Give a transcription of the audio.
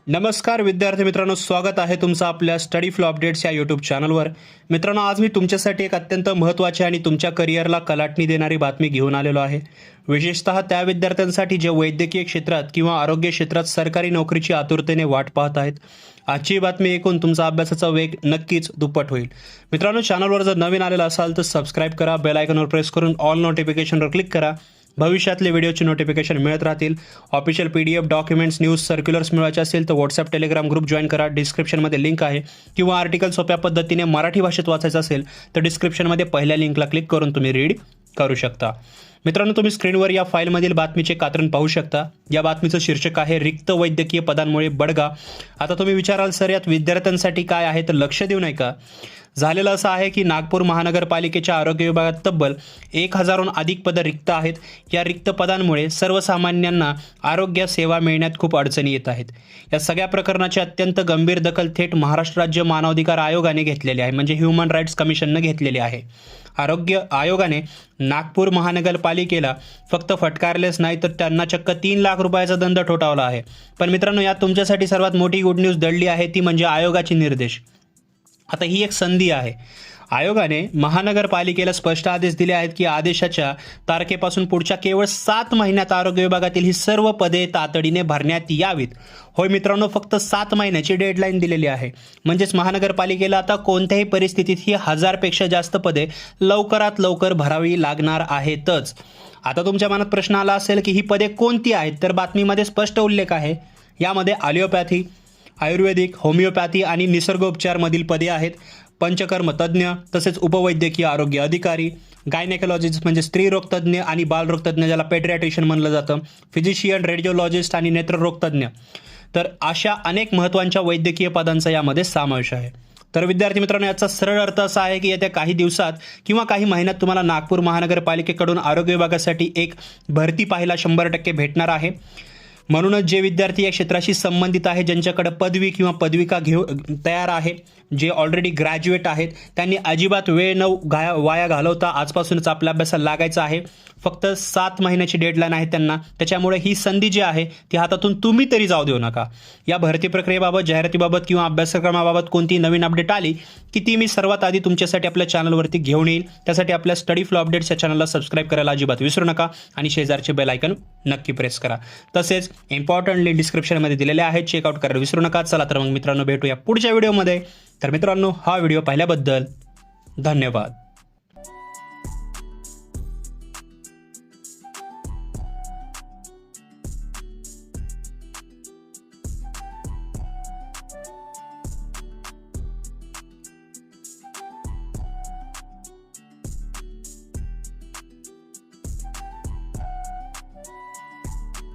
नमस्कार विद्यार्थी मित्रांनो, स्वागत आहे तुमचं आपल्या स्टडी फ्लो अपडेट्स या यूट्यूब चॅनलवर. मित्रांनो, आज मी तुमच्यासाठी एक अत्यंत महत्त्वाची आणि तुमच्या करिअरला कलाटणी देणारी बातमी घेऊन आलेलो आहे. विशेषतः त्या विद्यार्थ्यांसाठी जे वैद्यकीय क्षेत्रात किंवा आरोग्य क्षेत्रात सरकारी नोकरीची आतुरतेने वाट पाहत आहेत. आजची बातमी ऐकून तुमचा अभ्यासाचा वेग नक्कीच दुप्पट होईल. मित्रांनो, चॅनलवर जर नवीन आलेला असाल तर सबस्क्राईब करा, बेल आयकॉनवर प्रेस करून ऑल नोटिफिकेशनवर क्लिक करा. भविष्यातले व्हिडिओची नोटिफिकेशन मिळत राहतील. ऑफिशियल PDF, डॉक्युमेंट्स, न्यूज, सर्क्युलर्स मिळवायचे असेल तर व्हॉट्सअप, टेलिग्राम ग्रुप जॉईन करा. डिस्क्रिप्शनमध्ये लिंक आहे. किंवा आर्टिकल सोप्या पद्धतीने मराठी भाषेत वाचायचं असेल तर डिस्क्रिप्शनमध्ये पहिल्या लिंकला क्लिक करून तुम्ही रीड करू शकता. मित्रांनो, तुम्ही स्क्रीनवर या फाईलमधील बातमीचे कात्रण पाहू शकता. या बातमीचं शीर्षक आहे रिक्त वैद्यकीय पदांमुळे बडगा. आता तुम्ही विचाराल, सर यात विद्यार्थ्यांसाठी काय आहे, तर लक्ष देऊ नये का? झालेलं असं आहे की नागपूर महानगरपालिकेच्या आरोग्य विभागात तब्बल 1000हून अधिक पदं रिक्त आहेत. या रिक्त पदांमुळे सर्वसामान्यांना आरोग्य सेवा मिळण्यात खूप अडचणी येत आहेत. या सगळ्या प्रकरणाची अत्यंत गंभीर दखल थेट महाराष्ट्र राज्य मानवाधिकार आयोगाने घेतलेली आहे, म्हणजे ह्युमन राईट्स कमिशननं घेतलेली आहे. आरोग्य आयोगाने नागपूर महानगरपालिकेला फक्त फटकारलेच नाही तर त्यांना चक्क 3 लाख रुपयाचा दंड ठोठावला आहे. पण मित्रांनो, यात तुमच्यासाठी सर्वात मोठी गुड न्यूज दडली आहे, ती म्हणजे आयोगाचे निर्देश. आता ही एक संधी आहे. आयोगाने महानगरपालिकेला स्पष्ट आदेश दिले आहेत की आदेशाच्या तारखेपासून पुढच्या केवळ 7 महिन्यात आरोग्य विभागातील ही सर्व पदे तातडीने भरण्यात यावीत. होय मित्रांनो, फक्त 7 महिन्याची डेडलाईन दिलेली आहे. म्हणजेच महानगरपालिकेला आता कोणत्याही परिस्थितीत ही 1000पेक्षा जास्त पदे लवकरात लवकर भरावी लागणार आहेतच. आता तुमच्या मनात प्रश्न आला असेल की ही पदे कोणती आहेत, तर बातमीमध्ये स्पष्ट उल्लेख आहे. यामध्ये ॲलिओपॅथी, आयुर्वेदिक, होमिओपॅथी आणि निसर्गोपचारमधील पदे आहेत. पंचकर्म तज्ज्ञ, तसेच उपवैद्यकीय आरोग्य अधिकारी, गायनेकोलॉजिस्ट म्हणजे स्त्रीरोग तज्ज्ञ आणि बालरोग तज्ज्ञ, ज्याला पेडियाट्रिशियन म्हणलं जातं, फिजिशियन, रेडिओलॉजिस्ट आणि नेत्ररोग तज्ज्ञ. तर अशा अनेक महत्त्वाच्या वैद्यकीय पदांचा यामध्ये समावेश आहे. तर विद्यार्थी मित्रांनो, याचा सरळ अर्थ असा आहे की येत्या काही दिवसात किंवा काही महिन्यात तुम्हाला नागपूर महानगरपालिकेकडून आरोग्य विभागासाठी एक भरती पाहायला 100% भेटणार आहे. म्हणूनच जे विद्यार्थी या क्षेत्राशी संबंधित आहे, ज्यांच्याकडे पदवी किंवा पदविका तयार आहे, जे ऑलरेडी ग्रॅज्युएट आहेत, त्यांनी अजिबात वेळ न वाया घालवता आजपासूनच आपल्या अभ्यासाला लागायचं आहे. फक्त 7 महिन्याची डेडलाईन आहे त्यांना. त्याच्यामुळे ही संधी जी आहे ती हातातून तुम्ही तरी जाऊ देऊ नका. या भरती प्रक्रियेबाबत, जाहिरातीबाबत किंवा अभ्यासक्रमाबाबत कोणती नवीन अपडेट आली की ती मी सर्वात आधी तुमच्यासाठी आपल्या चॅनलवरती घेऊन येईल. त्यासाठी आपल्या स्टडी फ्लो अपडेट्स या चॅनलला सबस्क्राईब करायला अजिबात विसरू नका आणि शेजारचे बेल आयकन नक्की प्रेस करा. तसेच इम्पॉर्टंटली डिस्क्रिप्शनमध्ये दिलेले आहेत, चेकआउट करायला विसरू नका. चला तर मग मित्रांनो, भेटूया पुढच्या व्हिडिओमध्ये. तर मित्रांनो, हा व्हिडिओ पाहिल्याबद्दल धन्यवाद.